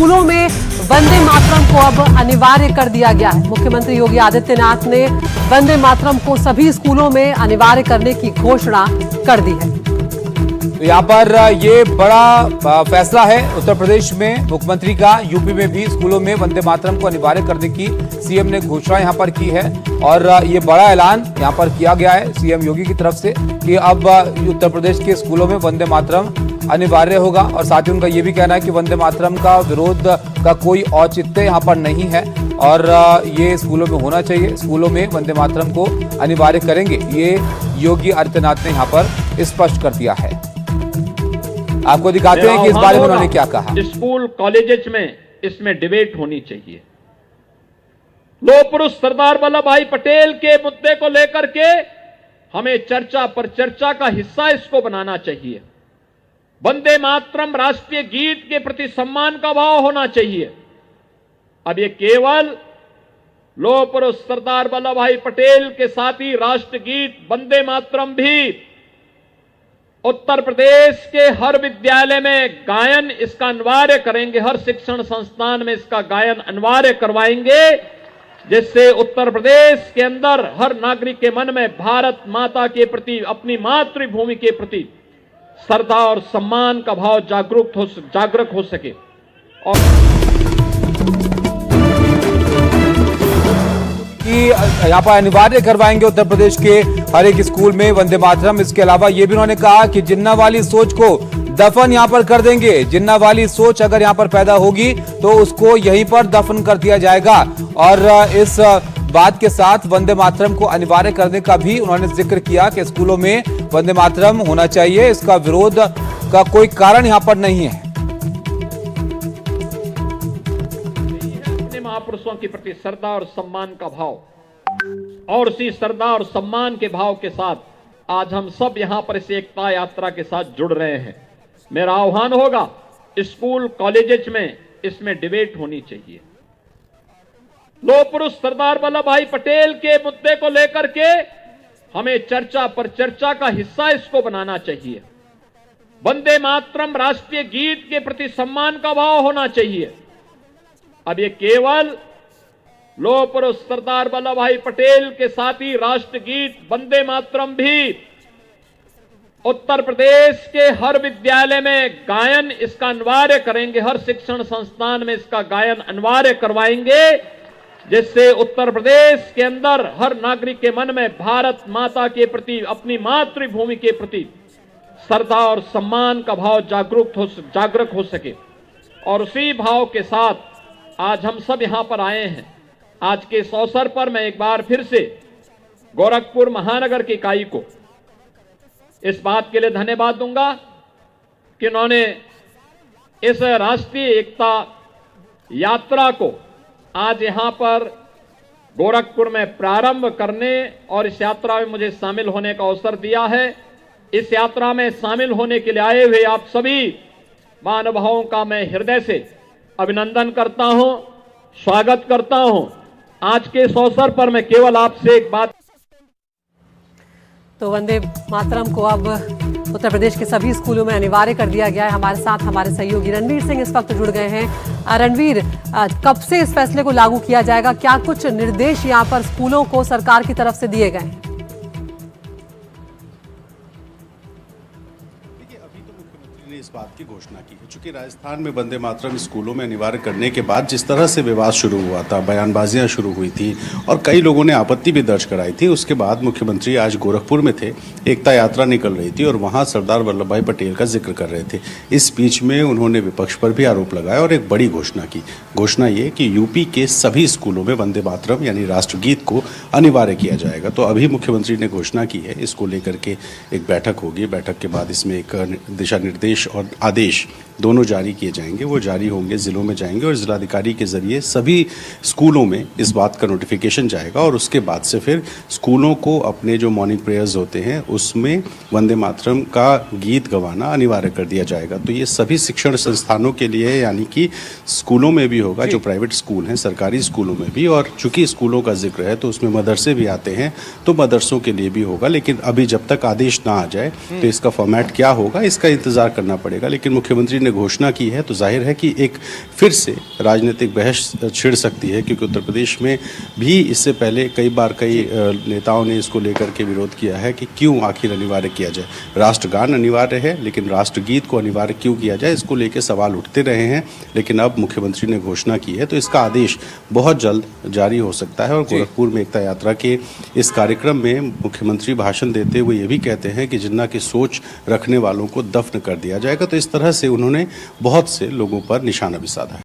स्कूलों में वंदे मातरम को अब अनिवार्य कर दिया गया है। मुख्यमंत्री योगी आदित्यनाथ ने वंदे मातरम को सभी स्कूलों में अनिवार्य करने की घोषणा कर दी है। तो यहाँ पर ये बड़ा फैसला है उत्तर प्रदेश में मुख्यमंत्री का। यूपी में भी स्कूलों में वंदे मातरम को अनिवार्य करने की सीएम ने घोषणा यहाँ पर की है और ये बड़ा ऐलान यहाँ पर किया गया है सीएम योगी की तरफ से कि अब उत्तर प्रदेश के स्कूलों में वंदे मातरम अनिवार्य होगा। और साथ ही उनका ये भी कहना है कि वंदे मातरम का विरोध का कोई औचित्य यहाँ पर नहीं है और ये स्कूलों में होना चाहिए। स्कूलों में वंदे मातरम को अनिवार्य करेंगे, ये योगी आदित्यनाथ ने यहाँ पर स्पष्ट कर दिया है। आपको दिखाते हैं कि इस बारे में उन्होंने क्या कहा। स्कूल कॉलेजेस में इसमें डिबेट होनी चाहिए। लोह पुरुष सरदार वल्लभ भाई पटेल के मुद्दे को लेकर के हमें चर्चा पर चर्चा का हिस्सा इसको बनाना चाहिए। वंदे मातरम राष्ट्रीय गीत के प्रति सम्मान का भाव होना चाहिए। अब ये केवल लोह पुरुष सरदार वल्लभ भाई पटेल के साथ ही राष्ट्रगीत वंदे मातरम भी उत्तर प्रदेश के हर विद्यालय में गायन इसका अनिवार्य करेंगे। हर शिक्षण संस्थान में इसका गायन अनिवार्य करवाएंगे, जिससे उत्तर प्रदेश के अंदर हर नागरिक के मन में भारत माता के प्रति, अपनी मातृभूमि के प्रति श्रद्धा और सम्मान का भाव जागरूक हो सके। और कि यहाँ पर अनिवार्य करवाएंगे उत्तर प्रदेश के हर एक स्कूल में वंदे मातरम। इसके अलावा ये भी उन्होंने कहा कि जिन्ना वाली सोच को दफन यहाँ पर कर देंगे। जिन्ना वाली सोच अगर यहाँ पर पैदा होगी तो उसको यहीं पर दफन कर दिया जाएगा। और इस बात के साथ वंदे मातरम को अनिवार्य करने का भी उन्होंने जिक्र किया कि स्कूलों में वंदे मातरम होना चाहिए, इसका विरोध का कोई कारण यहाँ पर नहीं है। अपने महापुरुषों के प्रति श्रद्धा और सम्मान का भाव, और उसी श्रद्धा और सम्मान के भाव के साथ आज हम सब यहां पर इस एकता यात्रा के साथ जुड़ रहे हैं। मेरा आह्वान होगा, स्कूल कॉलेजेस में इसमें डिबेट होनी चाहिए। लोह पुरुष सरदार वल्लभ भाई पटेल के मुद्दे को लेकर के हमें चर्चा पर चर्चा का हिस्सा इसको बनाना चाहिए। वंदे मातरम राष्ट्रीय गीत के प्रति सम्मान का भाव होना चाहिए। अब ये केवल लोह पुरुष सरदार वल्लभ भाई पटेल के साथ ही राष्ट्रगीत वंदे मातरम भी उत्तर प्रदेश के हर विद्यालय में गायन इसका अनिवार्य करेंगे। हर शिक्षण संस्थान में इसका गायन अनिवार्य करवाएंगे, जिससे उत्तर प्रदेश के अंदर हर नागरिक के मन में भारत माता के प्रति, अपनी मातृभूमि के प्रति श्रद्धा और सम्मान का भाव जागरूक हो सके। और उसी भाव के साथ आज हम सब यहां पर आए हैं। आज के इस अवसर पर मैं एक बार फिर से गोरखपुर महानगर की इकाई को इस बात के लिए धन्यवाद दूंगा कि उन्होंने इस राष्ट्रीय एकता यात्रा को आज यहां पर गोरखपुर में प्रारंभ करने और इस यात्रा में मुझे शामिल होने का अवसर दिया है। इस यात्रा में शामिल होने के लिए आए हुए आप सभी महानुभावों का मैं हृदय से अभिनंदन करता हूं, स्वागत करता हूं। आज के इस अवसर पर मैं केवल आपसे एक बात, तो वंदे मातरम को अब उत्तर प्रदेश के सभी स्कूलों में अनिवार्य कर दिया गया है। हमारे साथ हमारे सहयोगी रणवीर सिंह इस वक्त जुड़ गए हैं। रणवीर, कब से इस फैसले को लागू किया जाएगा? क्या कुछ निर्देश यहाँ पर स्कूलों को सरकार की तरफ से दिए गए हैं? इस बात की घोषणा की है, चूंकि राजस्थान में वंदे मातरम स्कूलों में अनिवार्य करने के बाद जिस तरह से विवाद शुरू हुआ था, बयानबाजियां शुरू हुई थी और कई लोगों ने आपत्ति भी दर्ज कराई थी, उसके बाद मुख्यमंत्री आज गोरखपुर में थे, एकता यात्रा निकल रही थी और वहां सरदार वल्लभ भाई पटेल का जिक्र कर रहे थे। इस बीच में उन्होंने विपक्ष पर भी आरोप लगाया और एक बड़ी घोषणा की। घोषणा ये कि यूपी के सभी स्कूलों में वंदे मातरम यानी राष्ट्रगीत को अनिवार्य किया जाएगा। तो अभी मुख्यमंत्री ने घोषणा की है, इसको लेकर के एक बैठक होगी। बैठक के बाद इसमें एक दिशा निर्देश और आदेश दोनों जारी किए जाएंगे। वो जारी होंगे, जिलों में जाएंगे और जिलाधिकारी के जरिए सभी स्कूलों में इस बात का नोटिफिकेशन जाएगा और उसके बाद से फिर स्कूलों को अपने जो मॉर्निंग प्रेयर्स होते हैं उसमें वंदे मातरम का गीत गवाना अनिवार्य कर दिया जाएगा। तो ये सभी शिक्षण संस्थानों के लिए, यानी कि स्कूलों में भी होगा, जो प्राइवेट स्कूल हैं, सरकारी स्कूलों में भी। और चूंकि स्कूलों का जिक्र है तो उसमें मदरसे भी आते हैं, तो मदरसों के लिए भी होगा। लेकिन अभी जब तक आदेश ना आ जाए तो इसका फॉर्मेट क्या होगा, इसका इंतजार करना पड़ेगा। लेकिन मुख्यमंत्री ने घोषणा की है तो जाहिर है कि एक फिर से राजनीतिक बहस छिड़ सकती है, क्योंकि उत्तर प्रदेश में भी इससे पहले कई बार कई नेताओं ने इसको लेकर के विरोध किया है कि क्यों आखिर अनिवार्य किया जाए। राष्ट्रगान अनिवार्य है, लेकिन राष्ट्रगीत को अनिवार्य क्यों किया जाए, इसको लेकर सवाल उठते रहे हैं। लेकिन अब मुख्यमंत्री ने घोषणा की है तो इसका आदेश बहुत जल्द जारी हो सकता है। और गोरखपुर में एकता यात्रा के इस कार्यक्रम में मुख्यमंत्री भाषण देते हुए ये भी कहते हैं कि जिन्ना की सोच रखने वालों को दफन कर दिया जाएगा। तो इस तरह से उन्होंने बहुत से लोगों पर निशाना भी साधा है।